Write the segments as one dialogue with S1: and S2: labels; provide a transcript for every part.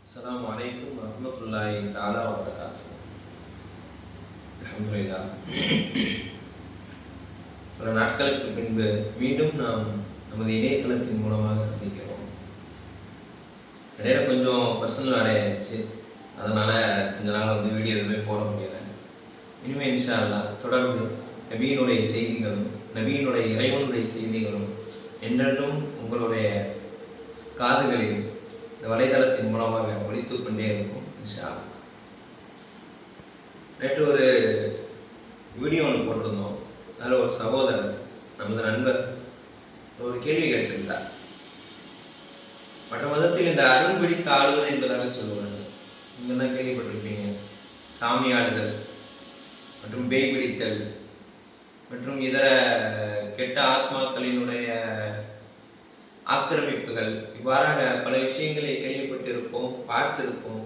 S1: அஸ்ஸலாமு அலைக்கும் வரஹ்மத்துல்லாஹி தஆலா வபரகாத்துஹு. அல்ஹம்துலில்லாஹ். பல நாட்களுக்கு பின்பு மீண்டும் நாம் நமது இணையதளத்தின் மூலமாக சந்திக்கிறோம். இடையில கொஞ்சம் பர்சனல் வேலையாயிருச்சு, அதனால கொஞ்ச நாள் வீடியோ எதுவுமே போட முடியல. இனிமேல் இன்ஷா அல்லாஹ் தொடர்ந்து நபியினுடைய செய்திகளும் நபியினுடைய இறைவனுடைய செய்திகளும் என்றென்றும் உங்களுடைய காதுகளில் இந்த வலைதளத்தின் மூலமாக ஒலித்துக் கொண்டே இருக்கும் இன்ஷா அல்லாஹ். நேற்று ஒரு வீடியோ ஒன்று போட்டிருந்தோம். அதில் ஒரு சகோதரர், நமது நண்பர், ஒரு கேள்வி கேட்டிருந்தார். மற்ற மதத்தில் இந்த அருள் பிடித்து ஆடுவது என்பதாக சொல்லுவார்கள். நீங்கள் தான் கேள்விப்பட்டிருப்பீங்க. சாமி ஆடுதல் மற்றும் பேய் பிடித்தல் மற்றும் இதர கெட்ட ஆத்மாக்களினுடைய ஆக்கிரமிப்புகள், இவ்வாறாக பல விஷயங்களை கேள்விப்பட்டிருப்போம், பார்த்திருப்போம்.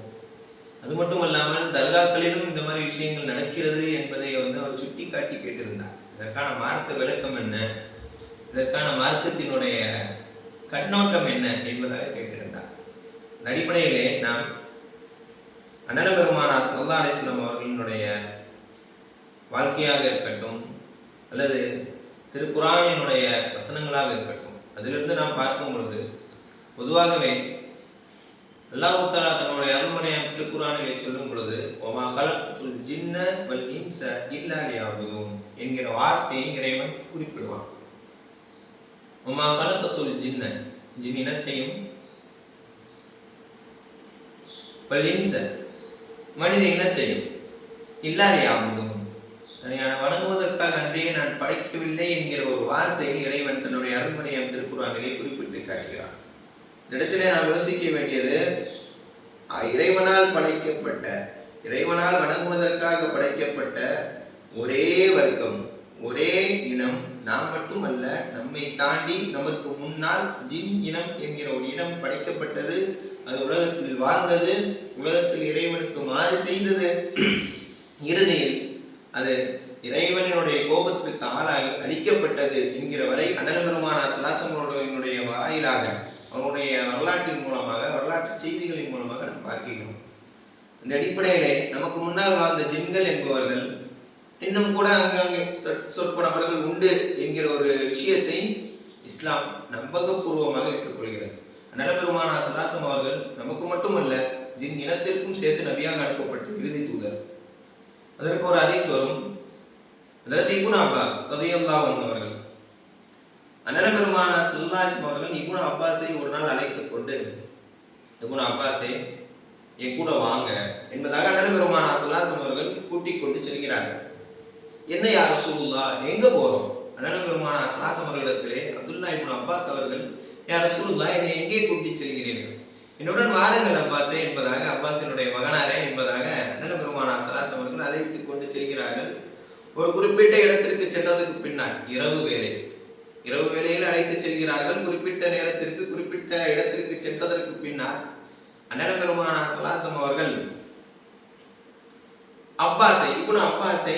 S1: அது மட்டும் இல்லாமல் தர்காக்களிலும் இந்த மாதிரி விஷயங்கள் நடக்கிறது என்பதை அவர் சுட்டி காட்டி கேட்டிருந்தார். இதற்கான மார்க்க விளக்கம் என்ன, இதற்கான மார்க்கத்தினுடைய கண்ணோட்டம் என்ன என்பதாக கேட்டிருந்தார். இந்த அடிப்படையிலே நாம் அண்ணல் பெருமானார் ஸல்லல்லாஹு அலைஹி வஸல்லம் அவர்களினுடைய வாழ்க்கையாக இருக்கட்டும் அல்லது திருக்குர்ஆனினுடைய வசனங்களாக இருக்கட்டும், அதிலிருந்து நாம் பார்க்கும் பொழுது பொதுவாகவே அல்லாஹ் தஆலா தன்னுடைய அருள்மறையாம் திருக்குர்ஆனிலே சொல்லும் பொழுது வமா ஹலக்துல் ஜின்ன வல் இன்ஸ இல்லா லியஅபுதூன் என்கிற வார்த்தையை இறைவன் குறிப்பிடுவான். வமா ஹலக்துல் ஜின்ன, ஜின் இனத்தையும், வல் இன்ஸ மனித இனத்தையும், இல்லா லியஅபுதூன் தன்னை வணங்குவதற்காக அன்றே நான் படைக்கவில்லை என்கிற ஒரு வார்த்தையை இறைவன் தன்னுடைய அருள்மறையாம் திருக்குர்ஆனிலே குறிப்பிட்டு காட்டுகிறான். இந்த இடத்திலே நாம் யோசிக்க வேண்டியது, இறைவனால் படைக்கப்பட்ட, இறைவனால் வணங்குவதற்காக படைக்கப்பட்ட ஒரே வர்க்கம், ஒரே இனம் நாம் மட்டுமல்ல, நம்மை தாண்டி நமக்கு முன்னால் ஜின் இனம் என்கிற ஒரு இனம் படைக்கப்பட்டது. அது உலகத்தில் வாழ்ந்தது, உலகத்தில் இறைவனுக்கு மாறு செய்தது. இறுதியில் அது இறைவனுடைய கோபத்திற்கு ஆளாகி அழிக்கப்பட்டது என்கிற வரை அண்ணல் பெருமானார் ஸல்லல்லாஹு அலைஹி வஸல்லம் வாயிலாக, அவருடைய வரலாற்றின் மூலமாக, வரலாற்று செய்திகளின் மூலமாக நாம் பார்க்கிறோம். இந்த அடிப்படையிலே நமக்கு முன்னால் வாழ்ந்த ஜின்கள் என்பவர்கள் இன்னும் கூட அங்கங்கே சொற்ப நபர்கள் உண்டு என்கிற ஒரு விஷயத்தை இஸ்லாம் நம்பகபூர்வமாக ஏற்றுக்கொள்கிறது. அண்ணல் பெருமானார் ஸல்லல்லாஹு அலைஹி வஸல்லம் அவர்கள் நமக்கு மட்டுமல்ல, ஜின் இனத்திற்கும் சேர்த்து நபியாக அனுப்பப்பட்ட இறுதி தூதர். அதற்கு ஒரு ஹதீஸ் வரும். ஹஜ்ரத் இப்னு அப்பாஸ் ரலியல்லாஹு அன்ஹு அவர்கள், அண்ணல் பெருமானார் ஸல்லல்லாஹு அலைஹி வஸல்லம் அவர்கள் இப்னு அப்பாஸை ஒரு நாள் அழைத்துக் கொண்டு, இப்னு அப்பாஸே என் கூட வாங்க என்பதாக அண்ணல் பெருமானார் ஸல்லல்லாஹு அலைஹி வஸல்லம் அவர்கள் கூட்டிக் கொண்டு செல்கிறார்கள். என்ன யா ரசூலுல்லாஹ், எங்க போறோம்? அண்ணல் பெருமானார் ஸல்லல்லாஹு அலைஹி வஸல்லம் அவர்களிடத்திலே அப்துல்லா இப்னு அப்பாஸ் அவர்கள், யா ரசூலுல்லாஹ், என்னை எங்கே கூட்டிச் செல்கிறீர்கள்? என்னுடன் வாருங்கள் அப்பாஸே என்பதாக, அப்பாஸினுடைய மகனாரே என்பதாக அண்ணல் பெருமானார் ஸல்லல்லாஹு அலைஹி வஸல்லம் அவர்கள் அழைத்துக் கொண்டு செல்கிறார்கள். ஒரு குறிப்பிட்ட இடத்திற்கு சென்றதற்கு பின்னால், இரவு வேளையில் அழைத்து செல்கிறார்கள். குறிப்பிட்ட நேரத்திற்கு, குறிப்பிட்ட இடத்திற்கு சென்றதற்கு பின்னால் அண்ணல் பெருமானார் ஸல்லல்லாஹு அலைஹி வஸல்லம் அவர்கள் இப்னு அப்பாஸை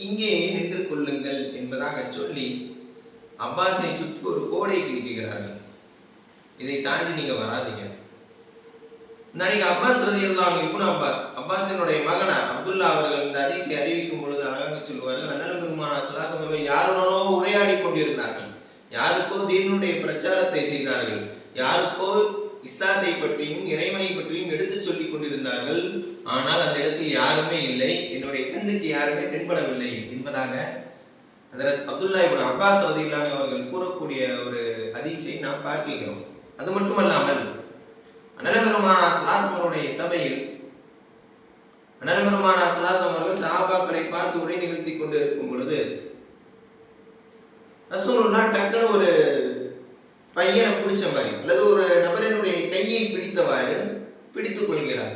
S1: இங்கே நின்று கொள்ளுங்கள் என்பதாக சொல்லி அப்பாஸை சுற்றி ஒரு கோடை கிழிக்கிறார்கள். இதை தாண்டி நீங்க வராதீங்க. நாளைக்கு அப்பாஸ் ரலியல்லாஹு அன்ஹு, இப்னு அப்பாஸினுடைய மகனார் அப்துல்லா அவர்கள் இந்த ஹதீஸை அறிவிக்கும் பொழுது அழகாக சொல்வார்கள், அண்ணல் பெருமானார் ஸல்லல்லாஹு அலைஹி வஸல்லம் யாருடனோ உரையாடி கொண்டிருந்தார்கள், யாருக்கோ தீனுடைய பிரச்சாரத்தை செய்தார்கள், யாருக்கோ இஸ்லாத்தை பற்றியும் இறைவனை பற்றியும் எடுத்துச் சொல்லிக் கொண்டிருந்தார்கள். ஆனால் அந்த இடத்தில் யாருமே இல்லை, என்னுடைய கண்ணுக்கு யாருமே தென்படவில்லை என்பதாக ஹஜ்ரத் அப்துல்லா இப்னு அப்பாஸ் ரலியல்லாஹு அன்ஹு அவர்கள் கூறக்கூடிய ஒரு ஹதீஸை நாம் பார்க்கிறோம். அது மட்டுமல்லாமல் அண்ணல் பெருமானார் ஸல்லல்லாஹு அலைஹி வஸல்லம் சபையில் அண்ணல் பெருமானார் ஸல்லல்லாஹு அலைஹி வஸல்லம் அவர்கள் சஹாபாக்களை பார்த்து உரை நிகழ்த்தி கொண்டு இருக்கும் பொழுது ரசூலுல்லாஹ் டக்குனு ஒரு பையனை பிடிச்ச மாதிரி அல்லது ஒரு நபரினுடைய கையை பிடித்தவாறு பிடித்துக் கொள்கிறார்.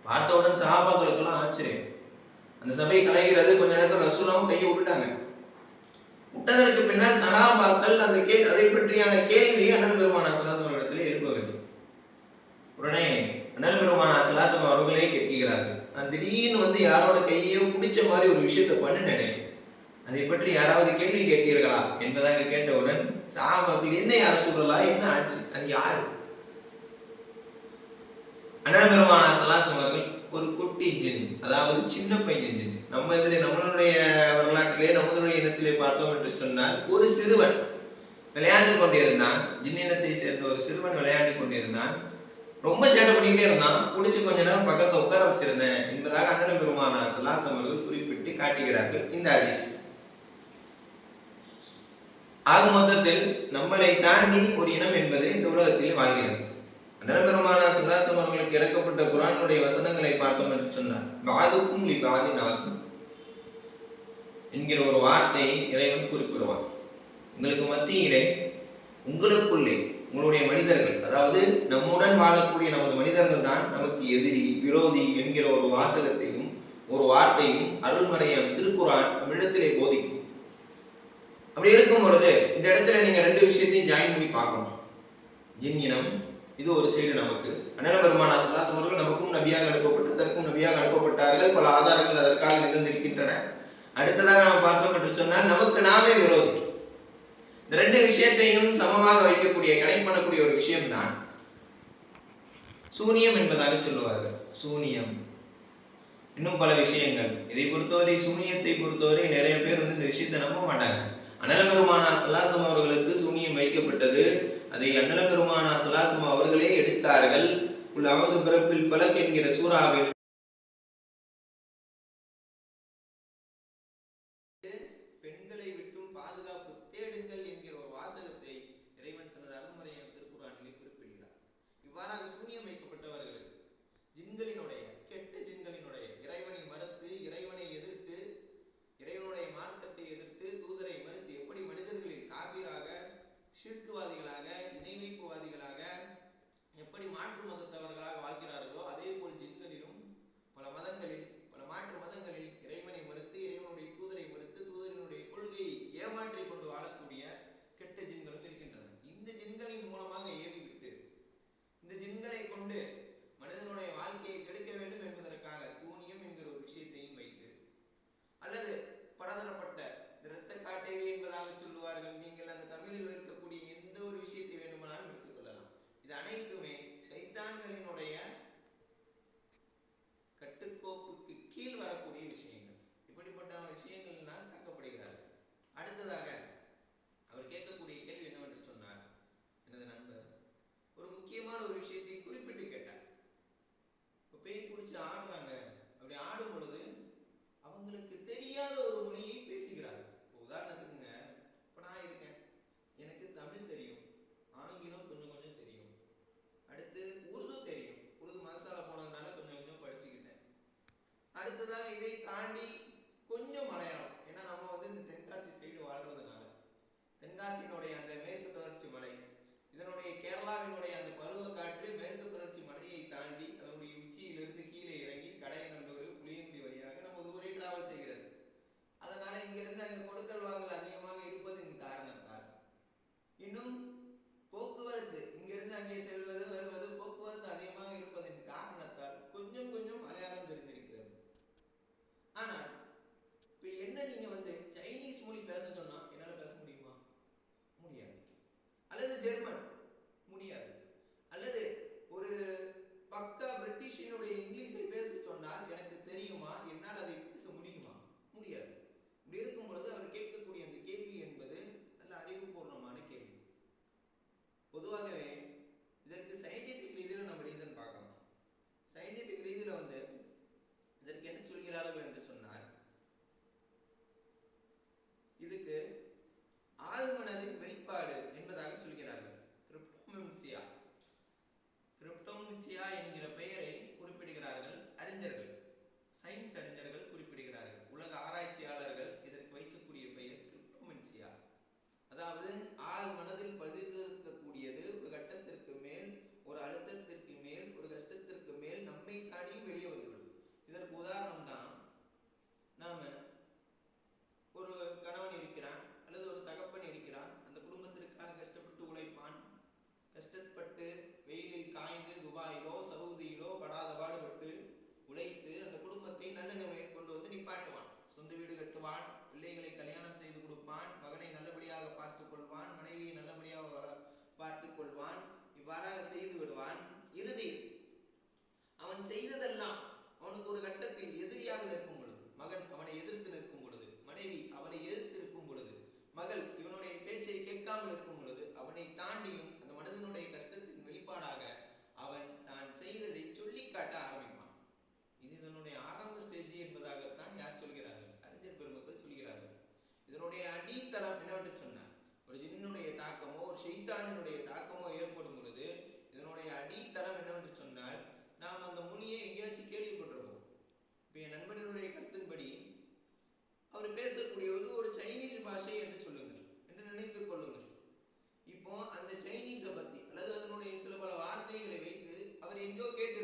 S1: பார்த்தவுடன் சஹாபாக்களுக்கெல்லாம் ஆச்சரியம். அந்த சபை கலைகிறது. கொஞ்ச நேரத்தில் ரசூலுல்லாஹ் கையை விட்டுட்டாங்க. விட்டதற்கு பின்னால் சஹாபாக்கள் அதை பற்றியான கேள்வியை அண்ணல் பெருமானார் ஸல்லல்லாஹு அலைஹி வஸல்லம் இடத்திலே எழுப்ப வேண்டும். உடனே அண்ணல் பெருமானார் ஸல்லல்லாஹு அலைஹி வஸல்லம் அவர்களே கேட்கிறார்கள், நான் திடீர்னு யாரோட கையோ பிடிச்ச மாதிரி ஒரு விஷயத்தை பண்ணினேனே, அதை பற்றி யாராவது கேள்வி கேட்டீர்களா என்பதாக கேட்டவுடன் சஹாபாக்கள், என்ன யா ரசூலுல்லாஹ், என்ன ஆச்சு, அது யாரு? அண்ணன் பெருமானா ஸல்லல்லாஹு அவர்கள் ஒரு குட்டி ஜின், அதாவது சின்ன பையன் ஜின். நம்மளுடைய வரலாற்றிலே நம்மளுடைய இனத்திலே பார்த்தோம் என்று சொன்னால் ஒரு சிறுவன் விளையாண்டு கொண்டிருந்தான். ஜின் இனத்தை சேர்ந்த ஒரு சிறுவன் விளையாண்டு கொண்டிருந்தான். ரொம்ப சேட்டை பண்ணிக்கிட்டே இருந்தான். புடிச்சு கொஞ்ச நேரம் பக்கத்துல உட்கார வச்சிருந்தேன் என்பதாக அண்ணன் பெருமானா ஸல்லல்லாஹு அவர்கள் குறிப்பிட்டு காட்டுகிறார்கள் இந்த ஹதீஸ். ஆக மொத்தத்தில் நம்மளை தாண்டி ஒரு இனம் என்பது இந்த உலகத்தில் வாழ்கிறது. அண்ணன் பெருமானா ஸல்லல்லாஹு அவர்களுக்கு இறக்கப்பட்ட குர்ஆனுடைய வசனங்களை பார்த்தோம் என்று சொன்னார், பாதுக்கும் லி பாதின் ஆகும் என்கிற ஒரு வார்த்தையை இறைவன் குறிப்பிடுவான். உங்களுக்கு மத்தியிலே, உங்களுக்குள்ளே, உங்களுடைய மனிதர்கள், அதாவது நம்முடன் வாழக்கூடிய நமது மனிதர்கள் தான் நமக்கு எதிரி, விரோதி என்கிற ஒரு வாசகத்தையும் ஒரு வார்த்தையும் அருள்மறையாம் திருக்குர்ஆன் நம்மிடத்திலே போதிக்கும். அப்படி இருக்கும் பொழுது இந்த இடத்துல நீங்க ரெண்டு விஷயத்தையும் ஜாயின் பண்ணி பார்க்கணும். ஜின் இனம் இது ஒரு சைடு நமக்கு. அண்ணன் பெருமானா ஸல்லல்லாஹு அவர்கள் நமக்கும் நபியாக அனுப்பப்பட்டதற்கும் நபியாக அனுப்பப்பட்டார்கள். பல ஆதாரங்கள் அதற்காக நிகழ்ந்திருக்கின்றன. அடுத்ததாக நாம் பார்த்தோம் என்று சொன்னால் நமக்கு நாமே விரோதி. இந்த ரெண்டு விஷயத்தையும் சமமாக வைக்கக்கூடிய கனெக்ட் ஒரு விஷயம்தான் சூனியம் என்பதாக சொல்லுவார்கள். சூனியம், இன்னும் பல விஷயங்கள். இதை பொறுத்தவரை, சூனியத்தை பொறுத்தவரை நிறைய பேர் இந்த விஷயத்தை நம்ப மாட்டாங்க. அண்ணல் பெருமானா ஸல்லல்லாஹு அவர்களுக்கு சூனியம் வைக்கப்பட்டது. அதை அண்ணல் பெருமானா ஸல்லல்லாஹு அவர்களே எடுத்தார்கள். குல் அஊது பிரப்பில் ஃபலக் என்கிற சூராவில் பெண்களை விட்டும் பாதுகாப்பு தேடுங்கள் என்கிற ஒரு வாசகத்தை இறைவன் தனது அருள்மறையான திருக்குர்ஆனிலே குறிப்பிடுகிறார். இவ்வாறாக சூனியம் வைக்கப்பட்டவர்களுக்கு, ஜின்களினுடைய, கெட்ட ஜின்களினுடைய, இறைவனை மறுத்து, இறைவனை எதிர்த்து, இறைவனுடைய மார்க்கத்தை எதிர்த்து, தூதரை மறுத்து எப்படி மனிதர்களில் காபீராக, ஷிர்க்குவாதிகளாக, இணை வைப்புவாதிகளாக, எப்படி மாற்று மதத்தவர்களாக வாழ்கிறார்களோ அதே போல் ஜின்களிலும் பல மதங்களில், பல மாற்று மதங்களில் இறைவனை மறுத்து, இறைவனுடைய தூதரை மறுத்து, தூதரினுடைய கொள்கையை ஏமாற்றி கொண்டு வாழக்கூடிய கெட்ட ஜின்களும் இருக்கின்றன. இந்த ஜின்களின் மூலமாக ஏவிவிட்டு, இந்த ஜின்களை கொண்டு மனிதனுடைய வாழ்க்கையை கெடுக்க வேண்டும் என்பதற்காக சூனியம் என்கிற ஒரு விஷயத்தையும் வைத்து, அல்லது பலதரப்பட்ட இரத்த காட்டேரி என்பதாக சொல்லுவார்கள். நீங்கள் அந்த தமிழில் இருக்கக்கூடிய எந்த ஒரு விஷயத்தை வேண்டுமானாலும் எடுத்துக்கொள்ளலாம். இது அனைத்துமே சைத்தான்களினுடைய கட்டுக்கோப்புக்கு கீழ் வரக்கூடிய விஷயங்கள். இப்படிப்பட்ட விஷயங்களினால் தாக்கப்படுகிறார்கள். அடுத்ததாக அவர் கேட்கக்கூடிய கேள்வி என்னவென்று சொன்னார், எனது நண்பர் ஒரு முக்கியமான ஒரு விஷயத்தை குறிப்பிட்டு கேட்டார். இப்போ பேய் பிடிச்சி ஆடுறாங்க, அப்படி ஆடும் பொழுது அவங்களுக்கு தெரியாத ஒரு மொழியை பேசுகிறார்கள். இப்போ உதாரணத்துக்குங்க, இப்போ நான் இருக்கேன், எனக்கு தமிழ் தெரியும், ஆங்கிலம் கொஞ்சம் கொஞ்சம் தெரியும், அடுத்து உருது தெரியும், உருது மசாலா போனதுனால கொஞ்சம் கொஞ்சம் படிச்சுக்கிட்டேன். அடுத்ததாக இதை தாண்டி கொஞ்சம் மலையாளம், ஏன்னா நம்ம இந்த தென்காசி சைடு வாழ்றதுனால, தென்காசியினுடைய அந்த மேற்கு தொடர்ச்சி மலை, இதனுடைய கேரளாவினுடைய அந்த பருவ காற்று மேற்கு தொடர்ச்சி மலையை தாண்டி அதனுடைய உச்சியிலிருந்து கீழே இறங்கி கடையநல்லூர், புளியங்குடி வழியாக நம்ம ஊரை டிராவல் செய்கிறது. அதனால இங்கிருந்து அங்கே கொடுக்கல் வாங்கல் அதிகமாக இருப்பதின் காரணத்தால், இன்னும் போக்குவரத்து இங்கிருந்து அங்கே செல்வது வருவது போக்குவரத்து அதிகமாக இருப்பதின் காரணத்தால் கொஞ்சம் கொஞ்சம் மலையாளம் தெரிந்திருக்கிறது. ஆனால் இப்ப என்ன, நீங்க சைனீஸ் மொழி பேச சொன்னா என்னால பேச முடியுமா? முடியாது. அல்லது ஜெர்மன் முடியாது. அல்லது ஒரு பக்கா பிரிட்டிஷினுடைய இங்கிலீஷை பேச சொன்னால் எனக்கு தெரியுமா? என்னால் அதை பேச முடியுமா? முடியாது. இப்படி இருக்கும் பொழுது அவர் கேட்கக்கூடிய அந்த கேள்வி என்பது நல்ல அறிவுபூர்வமான கேள்வி. பொதுவாகவே இதற்கு சயின்டிபிக் ரீதியில் நம்ம ரீசன் பார்க்கலாம். சயின்டிபிக் ரீதியில் இதற்கு என்ன சொல்கிறார்கள் என்று சொன்னால், இதுக்கு ஆழ்மனதின் வெளிப்பாடு என்பதாக சொல்கிறார்கள். கிரிப்டோமன்சியா, கிரிப்டோமன்சியா என்கிற பெயரை குறிப்பிடுகிறார்கள் அறிஞர்கள், சயின்ஸ் அறிஞர்கள் குறிப்பிடுகிறார்கள். உலக ஆராய்ச்சியாளர்கள் இதற்கு வைக்கக்கூடிய பெயர் கிரிப்டோமன்சியா. அதாவது ஆழ் மனதில் பதிந்திருக்கக்கூடியது ஒரு கட்டத்திற்கு மேல், ஒரு அழுத்தத்திற்கு மேல், ஒரு கஷ்டத்திற்கு மேல் நம்மை தாண்டியும் வெளியே வந்துவிடும். இதற்கு உதாரணம் தான், நாம ஒரு கணவன் இருக்கிறான் அல்லது ஒரு தகப்பன் இருக்கிறான், அந்த குடும்பத்திற்காக கஷ்டப்பட்டு உழைப்பான், கஷ்டப்பட்டு வெயிலில் காய்ந்து துபாயிலோ சவுதியிலோ படாத பாடுபட்டு உழைத்து அந்த குடும்பத்தை நல்ல நிலைமையில் கொண்டு நிப்பாட்டுவான். சொந்த வீடு கட்டுவான், பிள்ளைகளை கல்யாணம் செய்து கொடுப்பான், மகனை நல்லபடியாக பார்த்துக் கொள்வான், மனைவியை நல்லபடியாக பார்த்துக் கொள்வான், இவ்வாறாக செய்து விடுவான். இறுதியில்
S2: எங்கோ கேட்டு